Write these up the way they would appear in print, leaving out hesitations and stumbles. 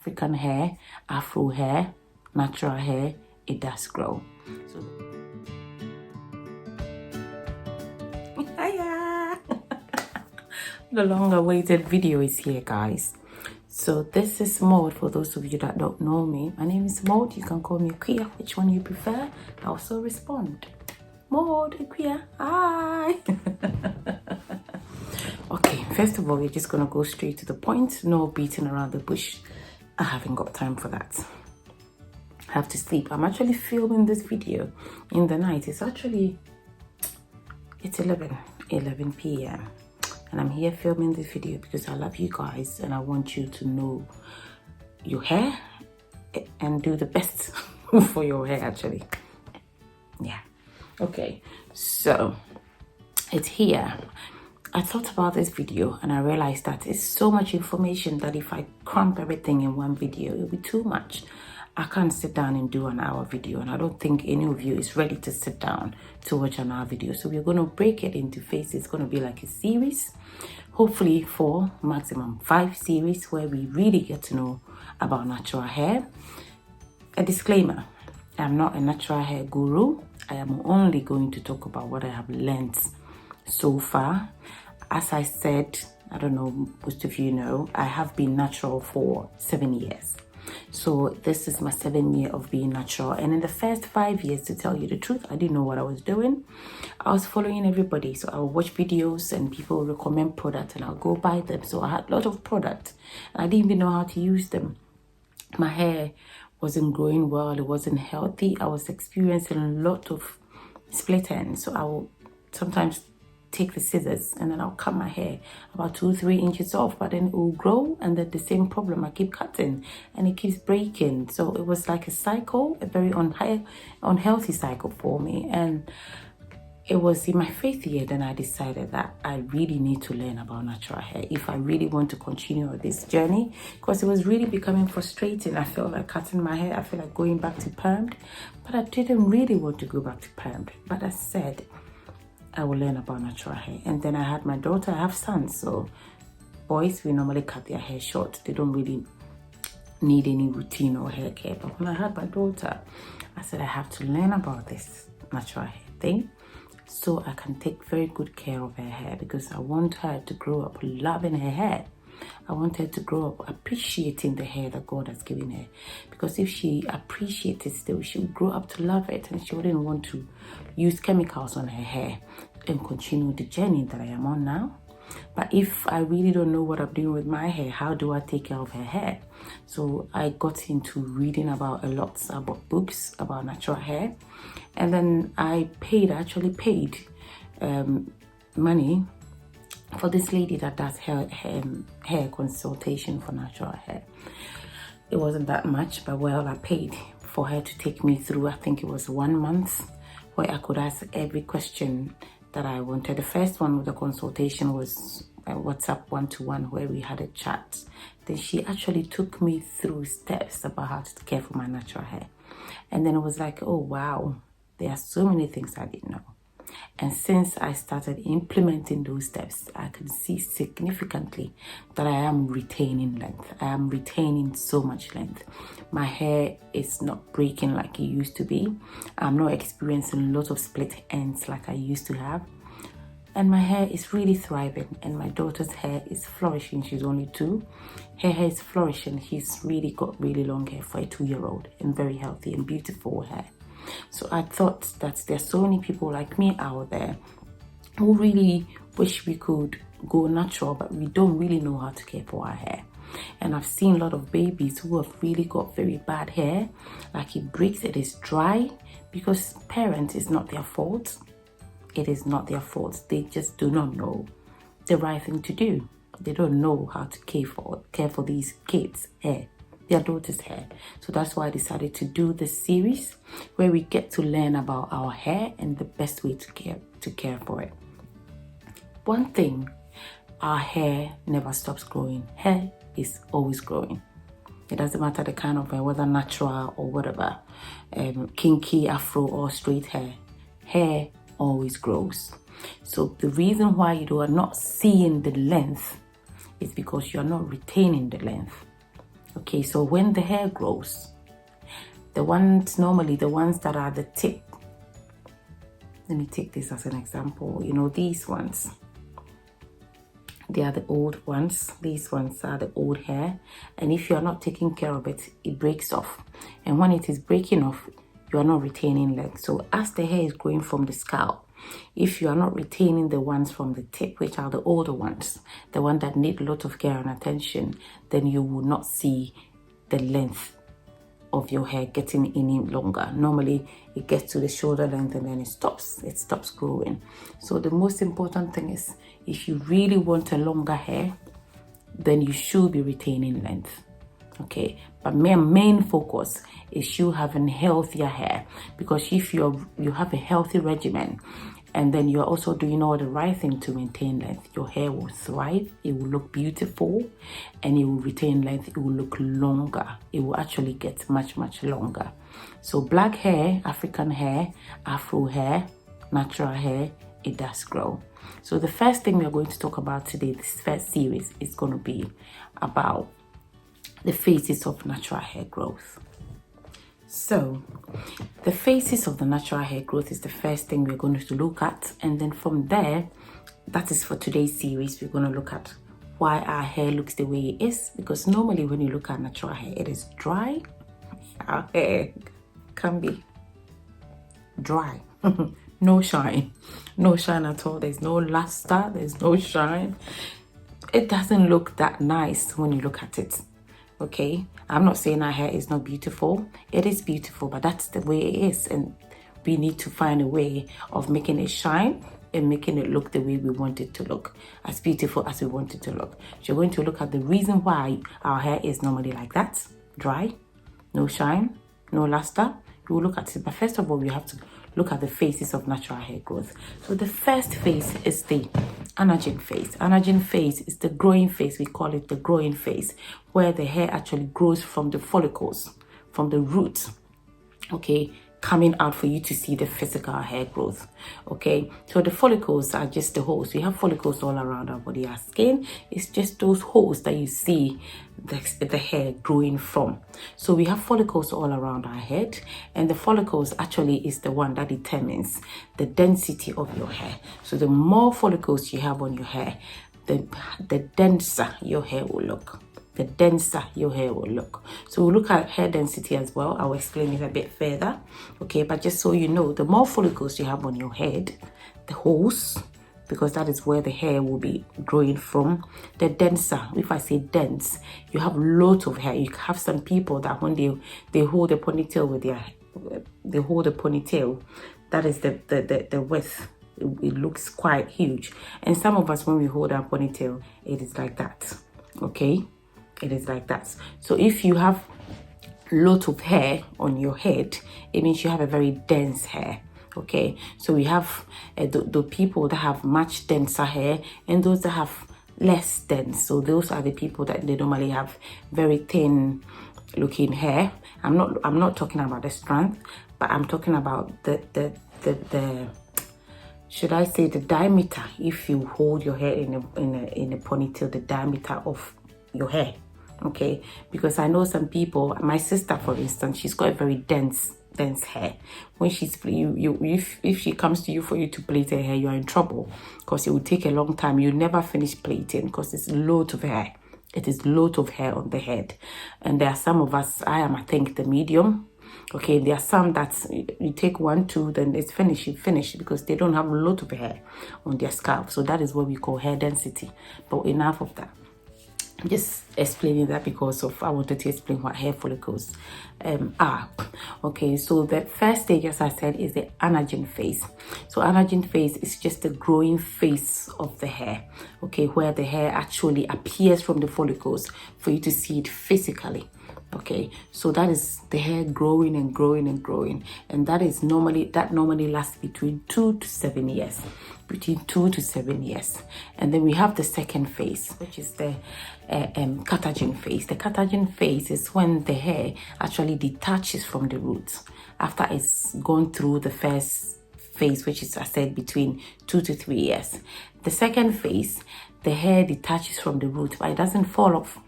African hair, Afro hair, natural hair, it does grow. So hiya! The long awaited video is here, guys. So this is Maud. For those of you that don't know me, my name is Maud. You can call me Queer, which one you prefer. I also respond. Maud, Queer, hi! Okay, first of all, we're just gonna go straight to the point. No beating around the bush. I haven't got time for that. I have to sleep. I'm actually filming this video in the night. It's 11 p.m. and I'm here filming this video because I love you guys and I want you to know your hair and do the best for your hair, actually. Yeah. Okay, so it's here. I thought about this video and I realized that it's so much information that if I cramp everything in one video, it'll be too much. I can't sit down and do an hour video, and I don't think any of you is ready to sit down to watch an hour video. So we're going to break it into phases. It's going to be like a series, hopefully 4, maximum 5 series where we really get to know about natural hair. A disclaimer, I'm not a natural hair guru. I am only going to talk about what I have learned so far. As I said, I don't know, most of you know, I have been natural for 7 years. So this is my 7th year of being natural. And in the first 5 years, to tell you the truth, I didn't know what I was doing. I was following everybody. So I would watch videos and people recommend products and I'll go buy them. So I had a lot of products and I didn't even know how to use them. My hair wasn't growing well. It wasn't healthy. I was experiencing a lot of split ends. So I will sometimes take the scissors and then I'll cut my hair about 2-3 inches off, but then it will grow and then the same problem, I keep cutting and it keeps breaking. So it was like a cycle, a very unhealthy cycle for me. And it was in my 5th year then I decided that I really need to learn about natural hair if I really want to continue this journey, because it was really becoming frustrating. I felt like cutting my hair, I felt like going back to permed, but I didn't really want to go back to permed. But I said I will learn about natural hair. And then I had my daughter. I have sons, so boys, we normally cut their hair short. They don't really need any routine or hair care. But when I had my daughter, I said I have to learn about this natural hair thing so I can take very good care of her hair, because I want her to grow up loving her hair. I want her to grow up appreciating the hair that God has given her, because if she appreciates it still, she will grow up to love it and she wouldn't want to use chemicals on her hair and continue the journey that I am on now. But if I really don't know what I'm doing with my hair, how do I take care of her hair? So I got into reading about about books about natural hair, and then I actually paid money for this lady that does hair consultation for natural hair. It wasn't that much, but well, I paid for her to take me through, I think it was 1 month, where I could ask every question that I wanted. The first one with the consultation was a WhatsApp one-to-one where we had a chat. Then she actually took me through steps about how to care for my natural hair. And then it was like, oh wow, there are so many things I didn't know. And since I started implementing those steps, I can see significantly that I am retaining length. I am retaining so much length. My hair is not breaking like it used to be. I'm not experiencing a lot of split ends like I used to have. And my hair is really thriving, and my daughter's hair is flourishing. She's only 2. Her hair is flourishing. She's really got really long hair for a 2-year-old, and very healthy and beautiful hair. So I thought that there's so many people like me out there who really wish we could go natural, but we don't really know how to care for our hair. And I've seen a lot of babies who have really got very bad hair, like it breaks, it is dry, because parents, it's not their fault. It is not their fault. They just do not know the right thing to do. They don't know how to care for these kids' hair, their daughter's hair. So that's why I decided to do this series where we get to learn about our hair and the best way to care for it. One thing, our hair never stops growing. Hair is always growing. It doesn't matter the kind of hair, whether natural or whatever, kinky, afro or straight hair. Hair always grows. So the reason why you are not seeing the length is because you're not retaining the length. Okay, so when the hair grows, the ones that are the tip, let me take this as an example. You know, these ones, they are the old ones. These ones are the old hair. And if you are not taking care of it, it breaks off. And when it is breaking off, you are not retaining length. So as the hair is growing from the scalp, if you are not retaining the ones from the tip, which are the older ones, the one that need a lot of care and attention, then you will not see the length of your hair getting any longer. Normally it gets to the shoulder length and then it stops growing. So the most important thing is, if you really want a longer hair, then you should be retaining length. Okay, but my main focus is you having healthier hair, because if you have a healthy regimen and then you're also doing all the right thing to maintain length, your hair will thrive, it will look beautiful, and it will retain length, it will look longer. It will actually get much, much longer. So black hair, African hair, Afro hair, natural hair, it does grow. So the first thing we're going to talk about today, this first series, is going to be about the phases of natural hair growth. So the phases of the natural hair growth is the first thing we're going to look at, and then from there, that is for today's series, we're going to look at why our hair looks the way it is. Because normally when you look at natural hair, it is dry. Our hair can be dry. No shine at all. There's no luster, there's no shine. It doesn't look that nice when you look at it. Okay, I'm not saying our hair is not beautiful. It is beautiful, but that's the way it is, and we need to find a way of making it shine and making it look the way we want it to look, as beautiful as we want it to look. So we're going to look at the reason why our hair is normally like that, dry, no shine, no luster. We will look at it, but first of all, we have to look at the phases of natural hair growth. So the first phase is the Anagen phase. Anagen phase is the growing phase. We call it the growing phase, where the hair actually grows from the follicles, from the roots, okay, coming out for you to see the physical hair growth. Okay, so the follicles are just the holes. We have follicles all around our body. Our skin is just those holes that you see the hair growing from. So we have follicles all around our head, and the follicles actually is the one that determines the density of your hair. So the more follicles you have on your hair, the denser your hair will look. The denser your hair will look. So we'll look at hair density as well. I'll explain it a bit further. Okay, but just so you know, the more follicles you have on your head, the holes, because that is where the hair will be growing from, the denser. If I say dense, you have lots of hair. You have some people that when they hold a ponytail with they hold a ponytail, that is the width. It looks quite huge. And some of us, when we hold our ponytail, it is like that. Okay, it is like that. So if you have lot of hair on your head, it means you have a very dense hair. Okay, so we have the people that have much denser hair and those that have less dense. So those are the people that they normally have very thin looking hair. I'm not talking about the strength, but I'm talking about the should I say the diameter. If you hold your hair in a ponytail, the diameter of your hair. Okay, because I know some people, my sister for instance, she's got a very dense hair. When she's if she comes to you for you to plait her hair, you are in trouble, because it will take a long time. You never finish plaiting because it's a lot of hair. It is a lot of hair on the head. And there are some of us, I think the medium. Okay, there are some that you take 1, 2, then it's finished. You finish because they don't have a lot of hair on their scalp. So that is what we call hair density. But enough of that. I'm just explaining that because I wanted to explain what hair follicles are. Okay, so the first stage, as I said, is the Anagen phase. So Anagen phase is just the growing phase of the hair. Okay, where the hair actually appears from the follicles for you to see it physically. Okay, so that is the hair growing and growing and growing, and that normally lasts between 2 to 7 years. Between 2 to 7 years. And then we have the second phase, which is the Catagen phase. The Catagen phase is when the hair actually detaches from the roots after it's gone through the first phase, which is, I said, between 2 to 3 years. The second phase, the hair detaches from the root, but it doesn't fall off.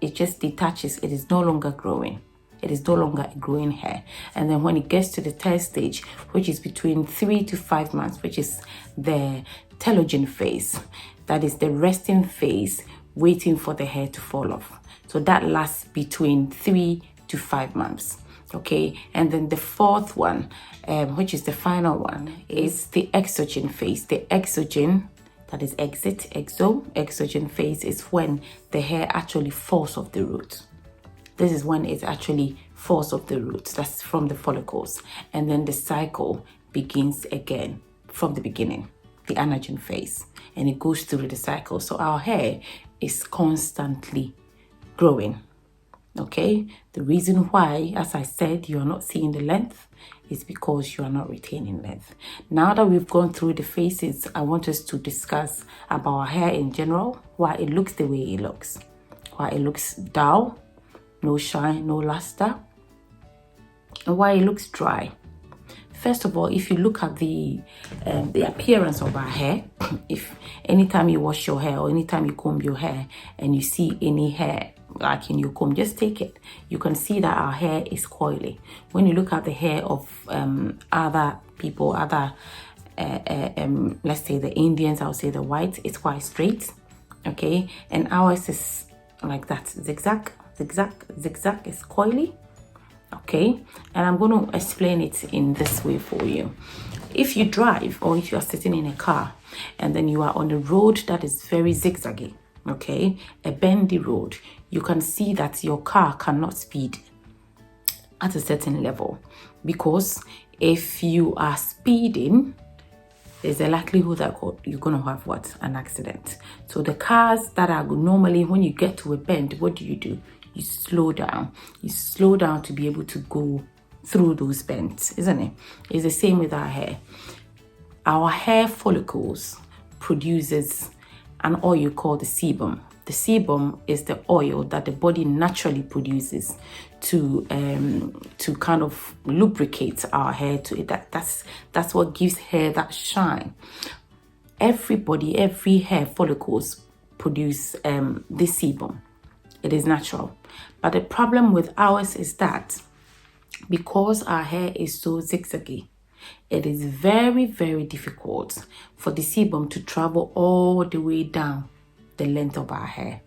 it just detaches. It is no longer growing. It is no longer a growing hair. And then when it gets to the third stage, which is between 3 to 5 months, which is the telogen phase, that is the resting phase, waiting for the hair to fall off. So that lasts between 3 to 5 months. Okay, and then the fourth one, which is the final one, is the exogen phase. The exogen, that is exogen phase, is when the hair actually falls off the root. This is when it actually falls off the roots. That's from the follicles. And then the cycle begins again from the beginning, the anagen phase. And it goes through the cycle. So our hair is constantly growing. Okay? The reason why, as I said, you are not seeing the length is because you are not retaining length. Now that we've gone through the phases, I want us to discuss about our hair in general, why it looks the way it looks. Why it looks dull, no shine, no luster, and why it looks dry. First of all, if you look at the appearance of our hair, if anytime you wash your hair or anytime you comb your hair and you see any hair like in your comb, just take it. You can see that our hair is coily. When you look at the hair of other people, let's say the Indians, I would say the whites, it's quite straight, okay? And ours is like that, zigzag, is coily. Okay, and I'm going to explain it in this way for you. If you drive or if you are sitting in a car and then you are on a road that is very zigzaggy, okay, a bendy road, you can see that your car cannot speed at a certain level, because if you are speeding, there's a likelihood that you're going to have what? An accident. So the cars that are normally, when you get to a bend, what do? You slow down. You slow down to be able to go through those bends, isn't it? It's the same with our hair. Our hair follicles produces an oil called the sebum. The sebum is the oil that the body naturally produces to kind of lubricate our hair. That's what gives hair that shine. Every hair follicles produce this sebum. It is natural. But the problem with ours is that because our hair is so zigzaggy, it is very, very difficult for the sebum to travel all the way down the length of our hair.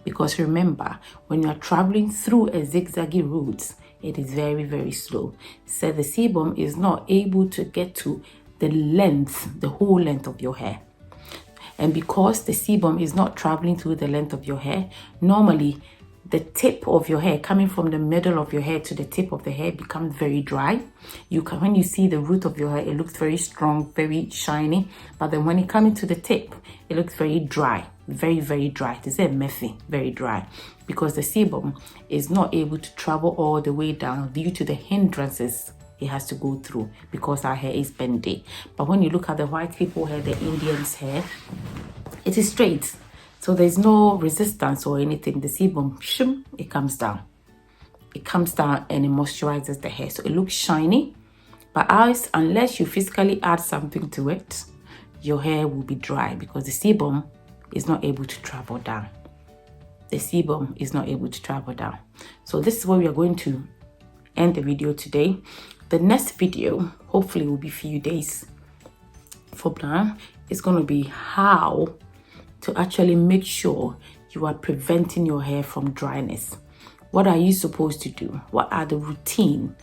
Because remember, when you are traveling through a zigzaggy route, it is very, very slow. So the sebum is not able to get to the length, the whole length of your hair. And because the sebum is not traveling through the length of your hair, normally the tip of your hair, coming from the middle of your hair to the tip of the hair, becomes very dry. When you see the root of your hair, it looks very strong, very shiny. But then when it comes to the tip, it looks very dry, very, very dry. It's a messy, very dry, because the sebum is not able to travel all the way down due to the hindrances it has to go through, because our hair is bendy. But when you look at the white people hair, the Indians hair, it is straight. So there's no resistance or anything. The sebum, it comes down. It comes down and it moisturizes the hair. So it looks shiny. But ours, unless you physically add something to it, your hair will be dry because the sebum is not able to travel down. The sebum is not able to travel down. So this is where we are going to end the video today. The next video, hopefully, will be a few days from now. It's going to be how to actually make sure you are preventing your hair from dryness. What are you supposed to do? What are the routine?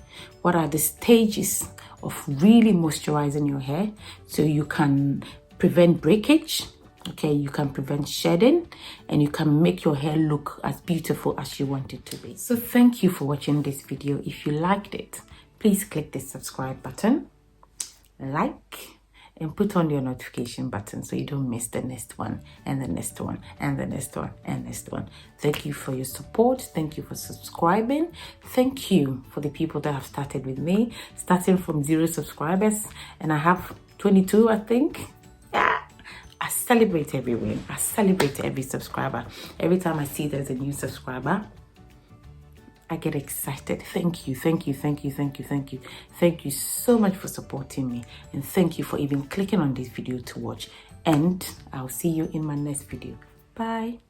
What are the stages of really moisturizing your hair so you can prevent breakage? Okay, you can prevent shedding and you can make your hair look as beautiful as you want it to be. So thank you for watching this video. If you liked it, please click the subscribe button, like, and put on your notification button so you don't miss the next one and the next one and the next one and next one. Thank you for your support. Thank you for subscribing. Thank you for the people that have started with me, starting from 0 subscribers, and I have 22, I think. Yeah. I celebrate every win. I celebrate every subscriber. Every time I see there's a new subscriber, I get excited. Thank you, thank you, thank you, thank you, thank you. Thank you so much for supporting me. And thank you for even clicking on this video to watch. And I'll see you in my next video. Bye.